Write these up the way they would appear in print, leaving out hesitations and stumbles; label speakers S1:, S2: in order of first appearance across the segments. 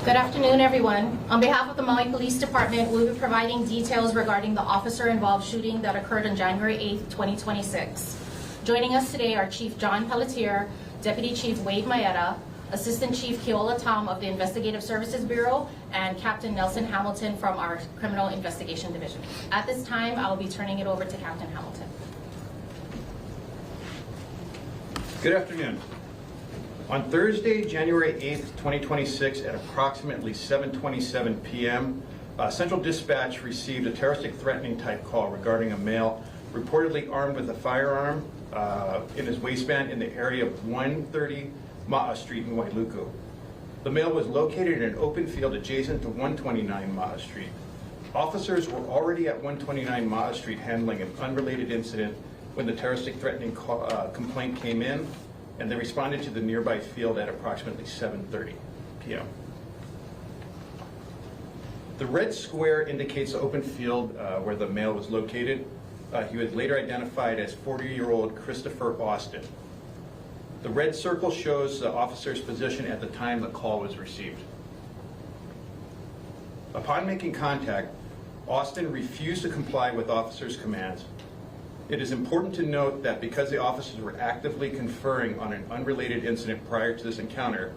S1: Good afternoon, everyone. On behalf of the Maui Police Department, we'll be providing details regarding the officer-involved shooting that occurred on January 8th, 2026. Joining us today are Chief John Pelletier, Deputy Chief Wade Maeda, Assistant Chief Keola Tom of the Investigative Services Bureau, and Captain Nelson Hamilton from our Criminal Investigation Division. At this time, I'll be turning it over to Captain Hamilton.
S2: Good afternoon. On Thursday, January 8th, 2026, at approximately 7:27 p.m., Central Dispatch received a terroristic threatening type call regarding a male reportedly armed with a firearm in his waistband in the area of 130 Ma'a Street in Wailuku. The male was located in an open field adjacent to 129 Ma'a Street. Officers were already at 129 Ma'a Street handling an unrelated incident when the terroristic threatening complaint came in, and they responded to the nearby field at approximately 7:30 p.m. The red square indicates the open field where the male was located. He was later identified as 40-year-old Christopher Austin. The red circle shows the officer's position at the time the call was received. Upon making contact, Austin refused to comply with officers' commands. It is important to note that because the officers were actively conferring on an unrelated incident prior to this encounter,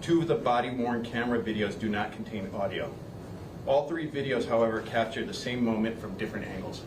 S2: 2 of the body-worn camera videos do not contain audio. All 3 videos, however, capture the same moment from different angles.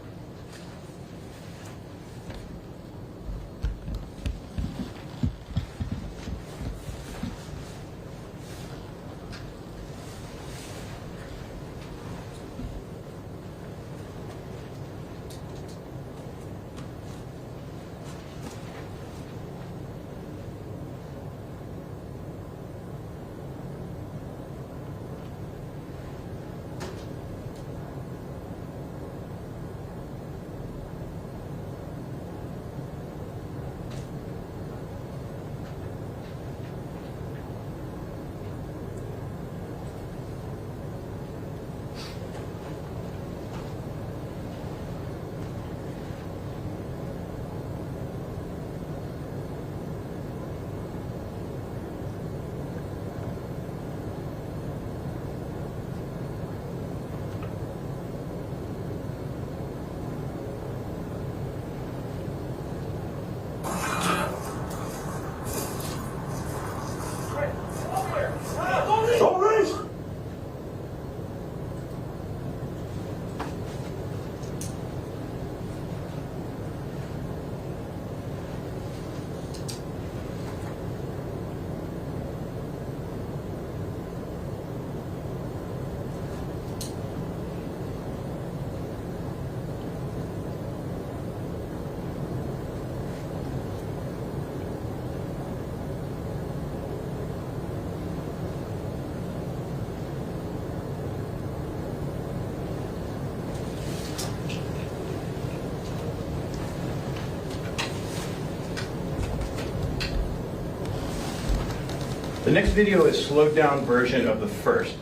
S2: The next video is a slowed down version of the first.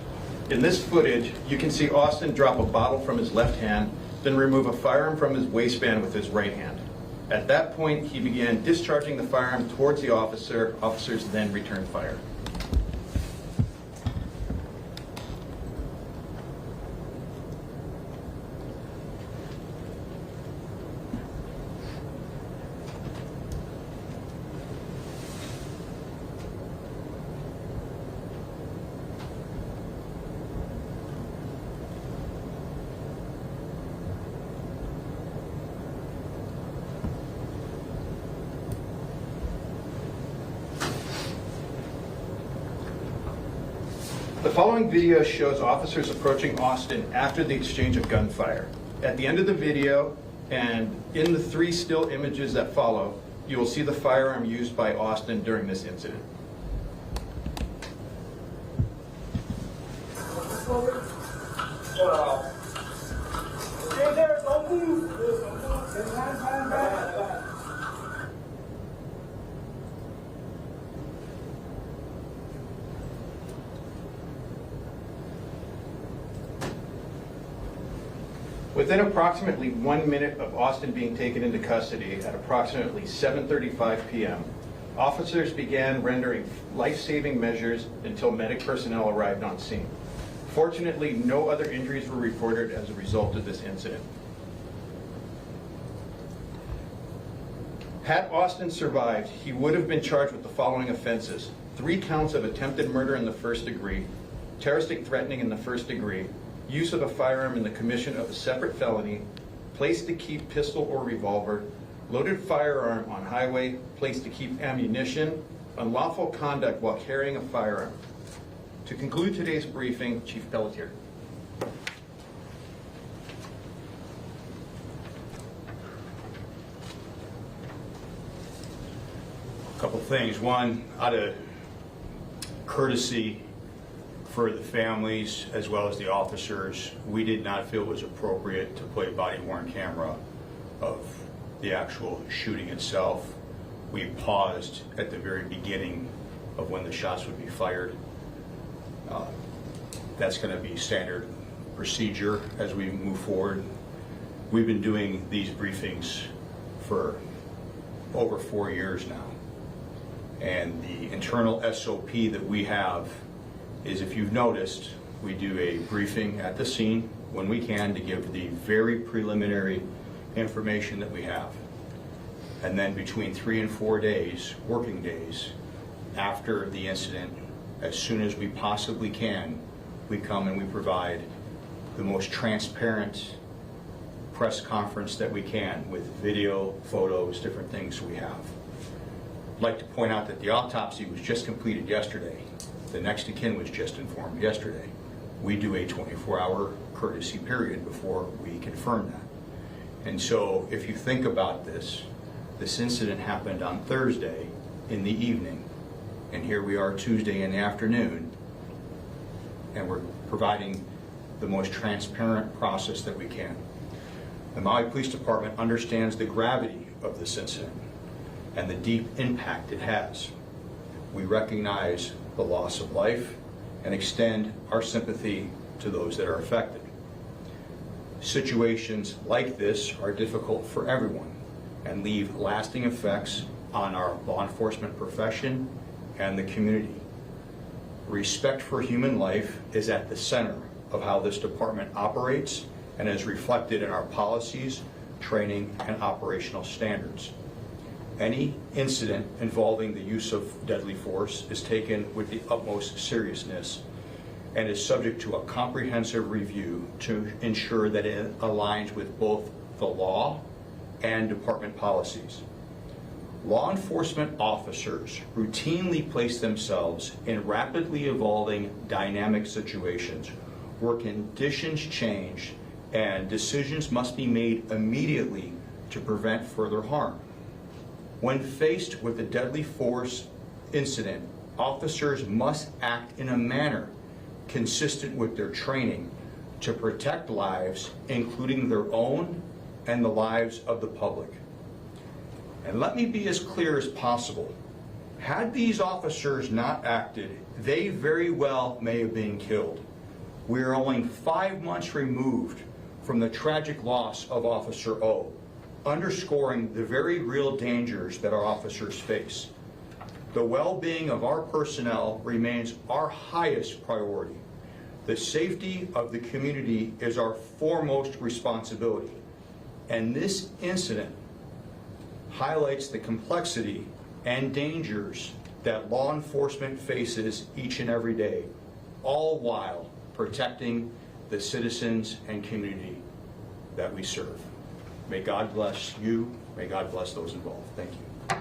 S2: In this footage, you can see Austin drop a bottle from his left hand, then remove a firearm from his waistband with his right hand. At that point, he began discharging the firearm towards the officer. Officers then returned fire. The following video shows officers approaching Austin after the exchange of gunfire. At the end of the video, and in the 3 still images that follow, you will see the firearm used by Austin during this incident. Within approximately 1 minute of Austin being taken into custody at approximately 7:35 p.m., Officers began rendering life-saving measures until medic personnel arrived on scene. Fortunately, no other injuries were reported as a result of this incident. Had Austin survived, he would have been charged with the following offenses: 3 counts of attempted murder in the first degree, terroristic threatening in the first degree, use of a firearm in the commission of a separate felony, place to keep pistol or revolver, loaded firearm on highway, place to keep ammunition, unlawful conduct while carrying a firearm. To conclude today's briefing, Chief Pelletier.
S3: A couple things. One, out of courtesy for the families as well as the officers, we did not feel it was appropriate to play body-worn camera of the actual shooting itself. We paused at the very beginning of when the shots would be fired. That's going to be standard procedure as we move forward. We've been doing these briefings for over 4 years now. And the internal SOP that we have is, if you've noticed, we do a briefing at the scene when we can to give the very preliminary information that we have. And then between 3 and 4 days, working days, after the incident, as soon as we possibly can, we come and we provide the most transparent press conference that we can with video, photos, different things we have. I'd like to point out that the autopsy was just completed yesterday. The next of kin was just informed yesterday. We do a 24-hour courtesy period before we confirm that. And so if you think about this incident happened on Thursday in the evening, and here we are Tuesday in the afternoon, and we're providing the most transparent process that we can. The Maui Police Department understands the gravity of this incident and the deep impact it has. We recognize the loss of life and extend our sympathy to those that are affected. Situations like this are difficult for everyone and leave lasting effects on our law enforcement profession and the community. Respect for human life is at the center of how this department operates and is reflected in our policies, training, and operational standards. Any incident involving the use of deadly force is taken with the utmost seriousness and is subject to a comprehensive review to ensure that it aligns with both the law and department policies. Law enforcement officers routinely place themselves in rapidly evolving dynamic situations where conditions change and decisions must be made immediately to prevent further harm. When faced with a deadly force incident, officers must act in a manner consistent with their training to protect lives, including their own and the lives of the public. And let me be as clear as possible. Had these officers not acted, they very well may have been killed. We are only 5 months removed from the tragic loss of Officer O, underscoring the very real dangers that our officers face. The well-being of our personnel remains our highest priority. The safety of the community is our foremost responsibility. And this incident highlights the complexity and dangers that law enforcement faces each and every day, all while protecting the citizens and community that we serve. May God bless you. May God bless those involved. Thank you.